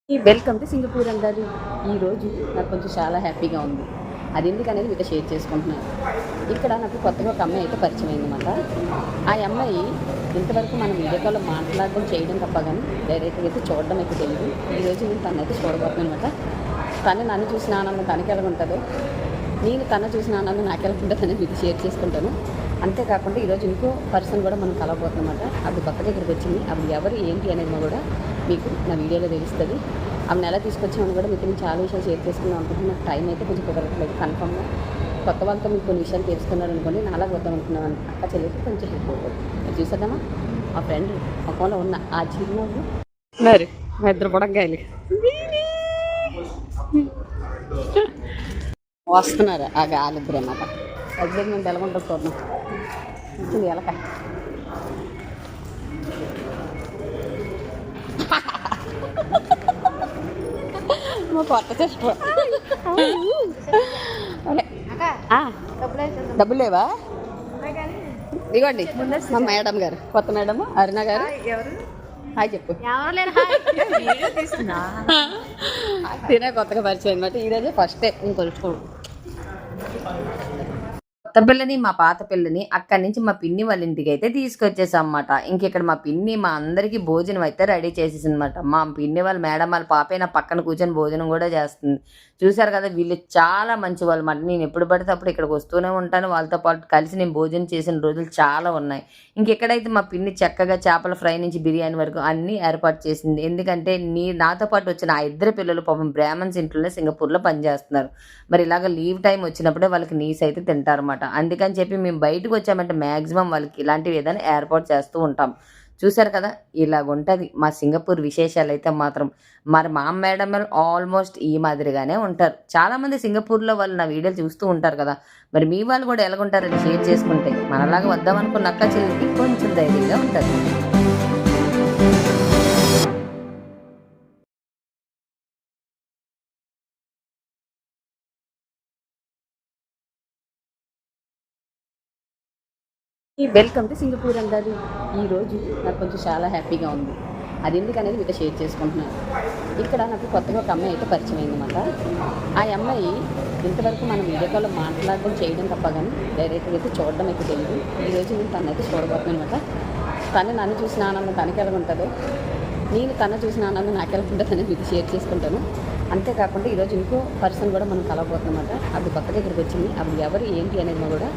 Welcome to Singapore అంటారు. ఈరోజు నాకు కొంచెం చాలా హ్యాపీగా ఉంది. అది ఎందుకనేది మీతో షేర్ చేసుకుంటున్నాను. ఇక్కడ నాకు కొత్తగా ఒక అమ్మాయి అయితే పరిచయం అయిందన్నమాట. ఆ అమ్మాయి ఇంతవరకు మనం వీడియో కాల్లో మాట్లాడడం చేయడం తప్ప కానీ డైరెక్ట్గా అయితే చూడడం అయితే తెలియదు. ఈరోజు నేను తనైతే చూడబోతున్నాను అనమాట. తను నన్ను చూసిన ఆనందం తనకి ఎలా ఉంటుందో, నేను తను చూసిన ఆనందం నాకు ఎలా ఉంటుందని మీకు షేర్ చేసుకుంటాను. అంతేకాకుండా ఈరోజు ఇంకో పర్సన్ కూడా మనం కలవబోతున్నాం అనమాట. అది కొత్తగా ఇక్కడికి వచ్చింది. అప్పుడు ఎవరు ఏంటి అనేది కూడా మీకు నా వీడియోలో తెలుస్తుంది. ఆమెను ఎలా తీసుకొచ్చామని కూడా మీకు నేను చాలా విషయాలు షేర్ చేసుకుందాం అనుకుంటున్నాను. నాకు టైం అయితే కొంచెం కుదరట్లేదు. కన్ఫర్మ్గా కొత్త వాళ్ళతో మీకు కొన్ని విషయాలు తెలుసుకున్నారు అనుకోండి. నేను అలా వద్దాం అనుకున్నాను. అక్క చెల్లికి కొంచెం హెల్ప్ అవుతుంది. చూసేద్దామా మా ఫ్రెండ్ ముఖంలో ఉన్న ఆ చిరునవ్వు. మరి మా ఇద్దరు పొడగ్గాయలు వస్తున్నారు. ఆ గాలిద్దరు అన్నమాట. అద్దరు మేము తెలగొంటాం చూద్దాం. వచ్చింది ఎలక. మా కొత్త చెట్టు డబ్బులు లేవా? ఇదిగోండి మా మేడం గారు, కొత్త మేడం అరుణ గారు. హాయ్ చెప్పు. తినే కొత్తగా పరిచయం అనమాట. ఈరోజు ఫస్ట్ డే ఇంకొలుచుకోడు. కొత్త పిల్లని మా పాత పిల్లని అక్కడి నుంచి మా పిన్ని వాళ్ళ ఇంటికి అయితే తీసుకొచ్చేసాం అన్నమాట. ఇంకెక్కడ మా పిన్ని మా అందరికీ భోజనం అయితే రెడీ చేసేసి అనమాట. మా పిన్ని వాళ్ళ మేడం వాళ్ళ పాపే నా పక్కన కూర్చొని భోజనం కూడా చేస్తుంది. చూసారు కదా, వీళ్ళు చాలా మంచి వాళ్ళు అన్నమాట. నేను ఎప్పుడు పడితే అప్పుడు ఇక్కడికి వస్తూనే ఉంటాను. వాళ్ళతో పాటు కలిసి నేను భోజనం చేసిన రోజులు చాలా ఉన్నాయి. ఇంకెక్కడైతే మా పిన్ని చక్కగా చేపల ఫ్రై నుంచి బిర్యానీ వరకు అన్నీ ఏర్పాటు చేసింది. ఎందుకంటే నాతో పాటు వచ్చిన ఆ ఇద్దరు పిల్లలు పాపం బ్రాహ్మణ్స్ ఇంట్లోనే సింగపూర్లో పనిచేస్తున్నారు. మరి ఇలాగ లీవ్ టైం వచ్చినప్పుడే వాళ్ళకి నీస్ అయితే తింటారన్నమాట. అందుకని చెప్పి మేము బయటకు వచ్చామంటే మ్యాక్సిమం వాళ్ళకి ఇలాంటివి ఏదైనా ఏర్పాటు చేస్తూ ఉంటాం. చూసారు కదా, ఇలాగుంటుంది మా సింగపూర్ విశేషాలు అయితే మాత్రం. మరి మా మేడం ఆల్మోస్ట్ ఈ మాదిరిగానే ఉంటారు. చాలామంది సింగపూర్లో వాళ్ళు నా వీడియోలు చూస్తూ ఉంటారు కదా. మరి మీ వాళ్ళు కూడా ఎలాగుంటారని షేర్ చేసుకుంటే మనలాగా వద్దామనుకున్న అక్క చెల్లికి కొంచెం ధైర్యంగా ఉంటుంది. వెల్కమ్ టు సింగపూర్ అంటారు. ఈరోజు నాకు కొంచెం చాలా హ్యాపీగా ఉంది. అది ఎందుకనేది మీతో షేర్ చేసుకుంటున్నాను. ఇక్కడ నాకు కొత్తగా ఒక అమ్మాయి అయితే పరిచయం అయిందన్నమాట. ఆ అమ్మాయి ఇంతవరకు మనం వీడియో కాల్లో మాట్లాడడం చేయడం తప్ప కానీ డైరెక్ట్గా అయితే చూడడం అయితే తెలియదు. ఈరోజు నేను తనైతే చూడబోతున్నాను అనమాట. తను నన్ను చూసిన ఆనందం తనకి ఎలా ఉంటుందో, నేను తను చూసిన ఆనందం నాకు ఎలా ఉంటుందని మీకు షేర్ చేసుకుంటాను. అంతేకాకుండా ఈరోజు ఇంకో పర్సన్ కూడా మనం కలవబోతున్నాం అనమాట. అది కొత్తగా ఇక్కడికి వచ్చింది. అప్పుడు ఎవరు ఏంటి అనేది కూడా